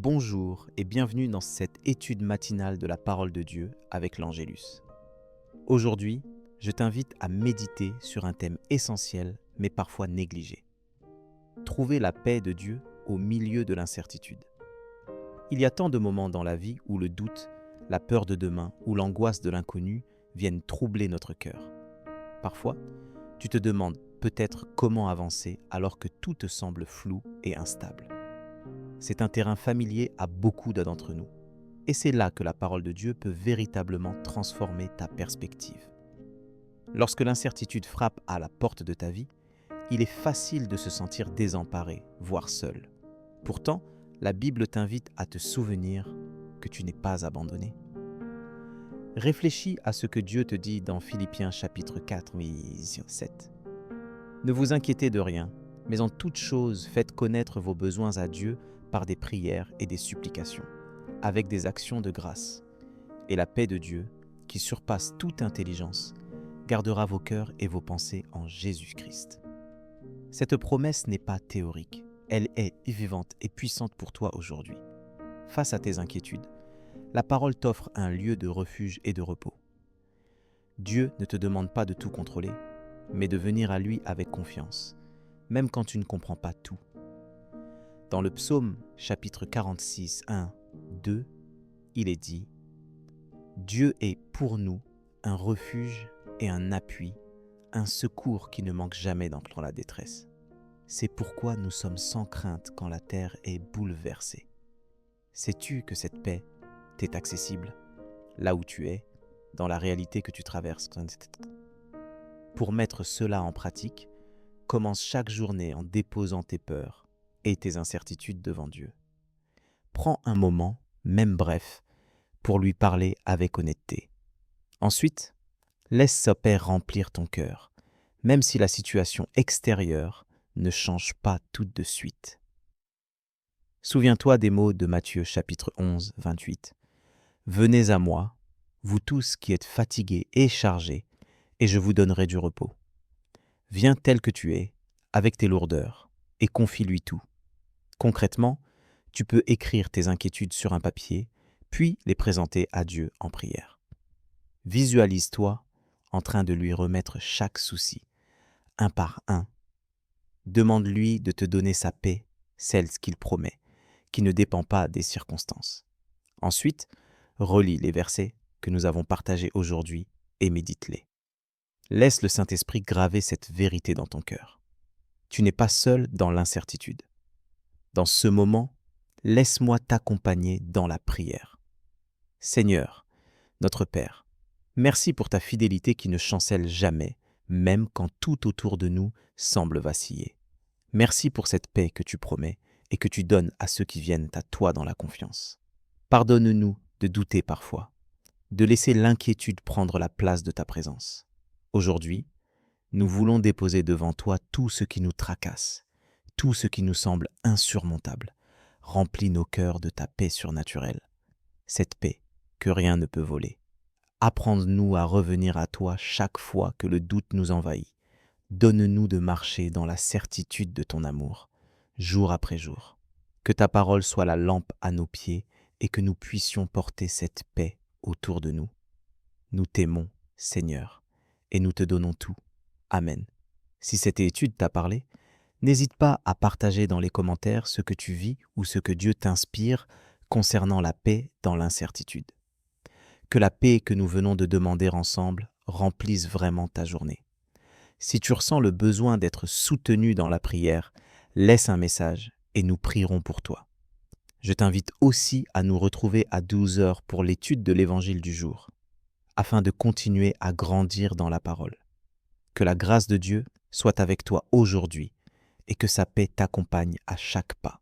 Bonjour et bienvenue dans cette étude matinale de la parole de Dieu avec l'Angélus. Aujourd'hui, je t'invite à méditer sur un thème essentiel mais parfois négligé. Trouver la paix de Dieu au milieu de l'incertitude. Il y a tant de moments dans la vie où le doute, la peur de demain ou l'angoisse de l'inconnu viennent troubler notre cœur. Parfois, tu te demandes peut-être comment avancer alors que tout te semble flou et instable. C'est un terrain familier à beaucoup d'entre nous. Et c'est là que la parole de Dieu peut véritablement transformer ta perspective. Lorsque l'incertitude frappe à la porte de ta vie, il est facile de se sentir désemparé, voire seul. Pourtant, la Bible t'invite à te souvenir que tu n'es pas abandonné. Réfléchis à ce que Dieu te dit dans Philippiens chapitre 4, 7. Ne vous inquiétez de rien, mais en toute chose faites connaître vos besoins à Dieu par des prières et des supplications, avec des actions de grâce. Et la paix de Dieu, qui surpasse toute intelligence, gardera vos cœurs et vos pensées en Jésus-Christ. Cette promesse n'est pas théorique, elle est vivante et puissante pour toi aujourd'hui. Face à tes inquiétudes, la parole t'offre un lieu de refuge et de repos. Dieu ne te demande pas de tout contrôler, mais de venir à lui avec confiance, même quand tu ne comprends pas tout. Dans le psaume chapitre 46, 1, 2, il est dit « Dieu est pour nous un refuge et un appui, un secours qui ne manque jamais dans la détresse. C'est pourquoi nous sommes sans crainte quand la terre est bouleversée. Sais-tu que cette paix t'est accessible, là où tu es, dans la réalité que tu traverses ?» Pour mettre cela en pratique, commence chaque journée en déposant tes peurs et tes incertitudes devant Dieu. Prends un moment, même bref, pour lui parler avec honnêteté. Ensuite, laisse sa paix remplir ton cœur, même si la situation extérieure ne change pas tout de suite. Souviens-toi des mots de Matthieu chapitre 11, 28. « Venez à moi, vous tous qui êtes fatigués et chargés, et je vous donnerai du repos. Viens tel que tu es, avec tes lourdeurs, et confie-lui tout. » Concrètement, tu peux écrire tes inquiétudes sur un papier, puis les présenter à Dieu en prière. Visualise-toi en train de lui remettre chaque souci, un par un. Demande-lui de te donner sa paix, celle qu'il promet, qui ne dépend pas des circonstances. Ensuite, relis les versets que nous avons partagés aujourd'hui et médite-les. Laisse le Saint-Esprit graver cette vérité dans ton cœur. Tu n'es pas seul dans l'incertitude. Dans ce moment, laisse-moi t'accompagner dans la prière. Seigneur, notre Père, merci pour ta fidélité qui ne chancelle jamais, même quand tout autour de nous semble vaciller. Merci pour cette paix que tu promets et que tu donnes à ceux qui viennent à toi dans la confiance. Pardonne-nous de douter parfois, de laisser l'inquiétude prendre la place de ta présence. Aujourd'hui, nous voulons déposer devant toi tout ce qui nous tracasse, tout ce qui nous semble insurmontable. Remplis nos cœurs de ta paix surnaturelle, cette paix que rien ne peut voler. Apprends-nous à revenir à toi chaque fois que le doute nous envahit. Donne-nous de marcher dans la certitude de ton amour, jour après jour. Que ta parole soit la lampe à nos pieds et que nous puissions porter cette paix autour de nous. Nous t'aimons, Seigneur, et nous te donnons tout. Amen. Si cette étude t'a parlé, n'hésite pas à partager dans les commentaires ce que tu vis ou ce que Dieu t'inspire concernant la paix dans l'incertitude. Que la paix que nous venons de demander ensemble remplisse vraiment ta journée. Si tu ressens le besoin d'être soutenu dans la prière, laisse un message et nous prierons pour toi. Je t'invite aussi à nous retrouver à 12h pour l'étude de l'Évangile du jour, afin de continuer à grandir dans la parole. Que la grâce de Dieu soit avec toi aujourd'hui et que sa paix t'accompagne à chaque pas.